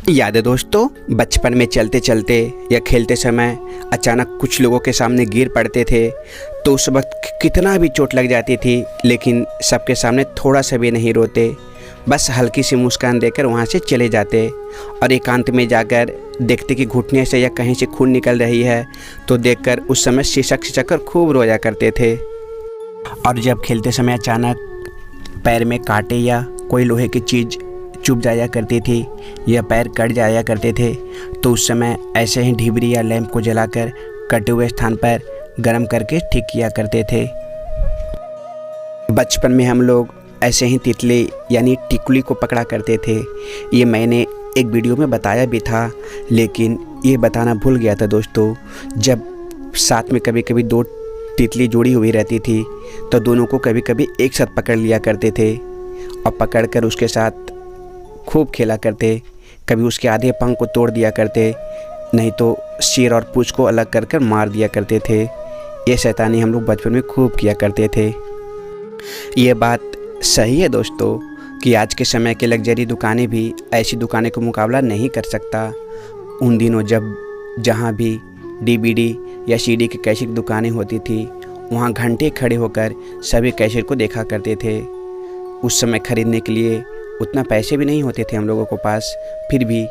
याद है दोस्तों, बचपन में चलते चलते या खेलते समय अचानक कुछ लोगों के सामने गिर पड़ते थे तो उस वक्त कितना भी चोट लग जाती थी, लेकिन सबके सामने थोड़ा सा भी नहीं रोते, बस हल्की सी मुस्कान देकर वहाँ से चले जाते और एकांत में जाकर देखते कि घुटने से या कहीं से खून निकल रही है तो देखकर उस समय सिसक सिसक कर खूब रोया करते थे। और जब खेलते समय अचानक पैर में कांटे या कोई लोहे की चीज़ चुभ जाया करती थी या पैर कट जाया करते थे तो उस समय ऐसे ही ढिबरी या लैंप को जलाकर कटे हुए स्थान पर गर्म करके ठीक किया करते थे। बचपन में हम लोग ऐसे ही तितली यानी टिकुली को पकड़ा करते थे। ये मैंने एक वीडियो में बताया भी था, लेकिन ये बताना भूल गया था दोस्तों। जब साथ में कभी कभी दो तितली जुड़ी हुई रहती थी तो दोनों को कभी कभी एक साथ पकड़ लिया करते थे और पकड़कर उसके साथ खूब खेला करते। कभी उसके आधे पंख को तोड़ दिया करते, नहीं तो सिर और पूंछ को अलग कर कर मार दिया करते थे। ये शैतानी हम लोग बचपन में खूब किया करते थे। ये बात सही है दोस्तों कि आज के समय के लग्जरी दुकानें भी ऐसी दुकानें को मुकाबला नहीं कर सकता। उन दिनों जब जहाँ भी डीवीडी या सीडी की कैसेट दुकानें होती थी वहाँ घंटे खड़े होकर सभी कैसेट को देखा करते थे। उस समय ख़रीदने के लिए उतना पैसे भी नहीं होते थे हम लोगों को पास, फिर भी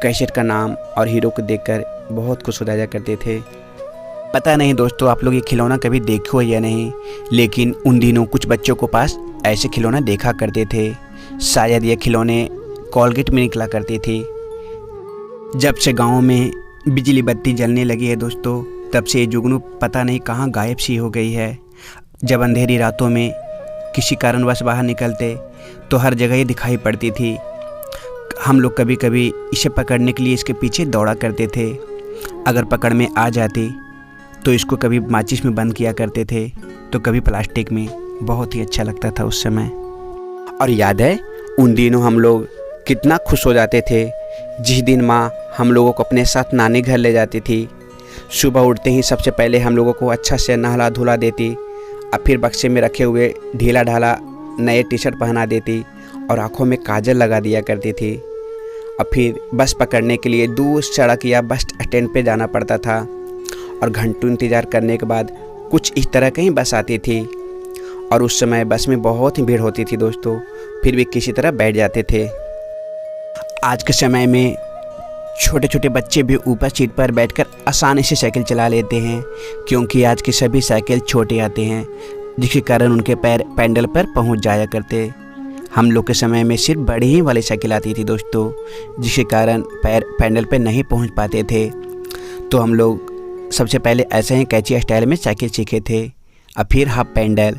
कैसेट का नाम और हीरो को देखकर बहुत खुश हो जाया करते थे। पता नहीं दोस्तों आप लोग ये खिलौना कभी देखे हो या नहीं, लेकिन उन दिनों कुछ बच्चों को पास ऐसे खिलौना देखा करते थे। शायद ये खिलौने कोलगेट में निकला करते थे। जब से गाँव में बिजली बत्ती जलने लगी है दोस्तों, तब से ये जुगनू पता नहीं कहाँ गायब सी हो गई है। जब अंधेरी रातों में किसी कारणवश बाहर निकलते तो हर जगह ये दिखाई पड़ती थी। हम लोग कभी कभी इसे पकड़ने के लिए इसके पीछे दौड़ा करते थे। अगर पकड़ में आ जाती तो इसको कभी माचिस में बंद किया करते थे तो कभी प्लास्टिक में। बहुत ही अच्छा लगता था उस समय। और याद है उन दिनों हम लोग कितना खुश हो जाते थे जिस दिन माँ हम लोगों को अपने साथ नानी घर ले जाती थी। सुबह उठते ही सबसे पहले हम लोगों को अच्छा से नहला धुला देती और फिर बक्से में रखे हुए ढीला ढाला नए टी शर्ट पहना देती और आँखों में काजल लगा दिया करती थी। और फिर बस पकड़ने के लिए दूर सड़क या बस स्टैंड पे जाना पड़ता था और घंटों इंतज़ार करने के बाद कुछ इस तरह की बस आती थी। और उस समय बस में बहुत ही भीड़ होती थी दोस्तों, फिर भी किसी तरह बैठ जाते थे। आज के समय में छोटे छोटे बच्चे भी ऊपर सीट पर बैठकर आसानी से साइकिल चला लेते हैं, क्योंकि आज की सभी साइकिल छोटे आते हैं जिसके कारण उनके पैर पैडल पर पहुंच जाया करते। हम लोग के समय में सिर्फ बड़ी ही वाली साइकिल आती थी दोस्तों, जिसके कारण पैर पैडल पर नहीं पहुंच पाते थे। तो हम लोग सबसे पहले ऐसे ही कैची स्टाइल में साइकिल सीखे थे और फिर हाफ पैडल।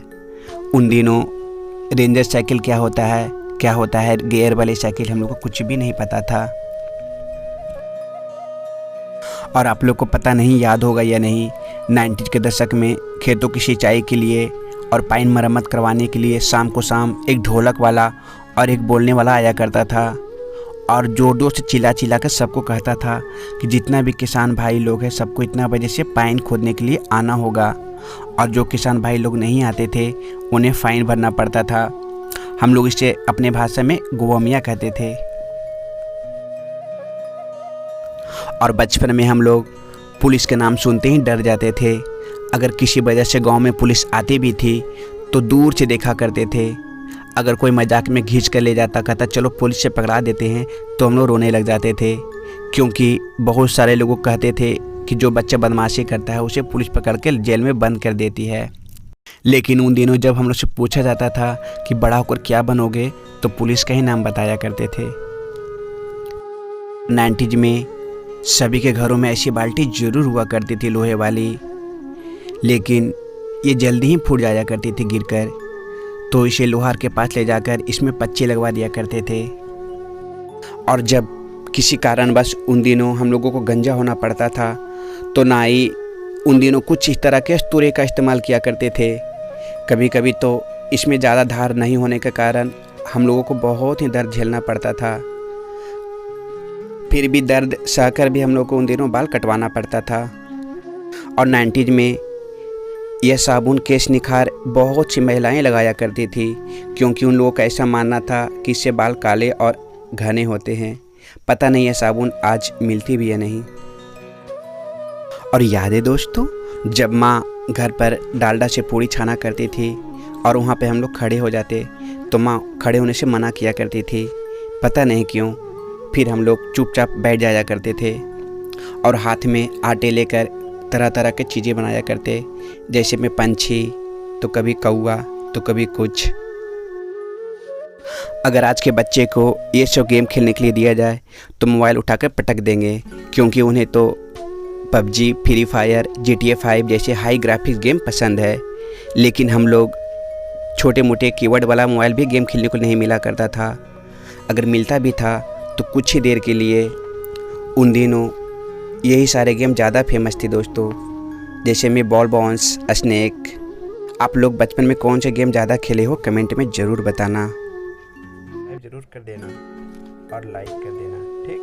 उन दिनों रेंजर साइकिल क्या होता है गियर वाली साइकिल हम लोग को कुछ भी नहीं पता था। और आप लोग को पता नहीं याद होगा या नहीं, 90 के दशक में खेतों की सिंचाई के लिए और पाइन मरम्मत करवाने के लिए शाम को शाम एक ढोलक वाला और एक बोलने वाला आया करता था और जोर जोर से चिल्ला चिल्ला कर सबको कहता था कि जितना भी किसान भाई लोग हैं सबको इतना बजे से पाइन खोदने के लिए आना होगा। और जो किसान भाई लोग नहीं आते थे उन्हें फ़ाइन भरना पड़ता था। हम लोग इसे अपने भाषा में गोवमिया कहते थे। और बचपन में हम लोग पुलिस के नाम सुनते ही डर जाते थे। अगर किसी वजह से गांव में पुलिस आती भी थी तो दूर से देखा करते थे। अगर कोई मजाक में खींच कर ले जाता, कहता चलो पुलिस से पकड़ा देते हैं, तो हम लोग रोने लग जाते थे, क्योंकि बहुत सारे लोग कहते थे कि जो बच्चा बदमाशी करता है उसे पुलिस पकड़ के जेल में बंद कर देती है। लेकिन उन दिनों जब हम लोग से पूछा जाता था कि बड़ा होकर क्या बनोगे, तो पुलिस का ही नाम बताया करते थे। 90s में सभी के घरों में ऐसी बाल्टी ज़रूर हुआ करती थी लोहे वाली, लेकिन ये जल्दी ही फूट जाया करती थी गिरकर, तो इसे लोहार के पास ले जाकर इसमें पच्चे लगवा दिया करते थे। और जब किसी कारणवश उन दिनों हम लोगों को गंजा होना पड़ता था तो नाई उन दिनों कुछ इस तरह के अस्तूरे का इस्तेमाल किया करते थे। कभी कभी तो इसमें ज़्यादा धार नहीं होने के कारण हम लोगों को बहुत ही दर्द झेलना पड़ता था। फिर भी दर्द सहकर भी हम लोग को उन दिनों बाल कटवाना पड़ता था। और 90s में यह साबुन केश निखार बहुत सी महिलाएं लगाया करती थी, क्योंकि उन लोगों का ऐसा मानना था कि इससे बाल काले और घने होते हैं। पता नहीं ये साबुन आज मिलती भी है नहीं। और याद है दोस्तों, जब माँ घर पर डालडा से पूड़ी छाना करती थी और वहाँ पे हम लोग खड़े हो जाते तो माँ खड़े होने से मना किया करती थी, पता नहीं क्यों। फिर हम लोग चुपचाप बैठ जाया करते थे और हाथ में आटे लेकर तरह तरह के चीज़ें बनाया करते, जैसे में पंछी, तो कभी कौआ, तो कभी कुछ। अगर आज के बच्चे को ये सब गेम खेलने के लिए दिया जाए तो मोबाइल उठाकर पटक देंगे, क्योंकि उन्हें तो पबजी, फ्री फायर, GTA 5 जैसे हाई ग्राफिक्स गेम पसंद है। लेकिन हम लोग छोटे मोटे कीबोर्ड वाला मोबाइल भी गेम खेलने को नहीं मिला करता था। अगर मिलता भी था तो कुछ ही देर के लिए। उन दिनों यही सारे गेम ज़्यादा फेमस थे दोस्तों, जैसे में बॉल बाउंस, स्नेक। आप लोग बचपन में कौन से गेम ज़्यादा खेले हो कमेंट में ज़रूर बताना। ज़रूर कर देना और लाइक कर देना। ठीक।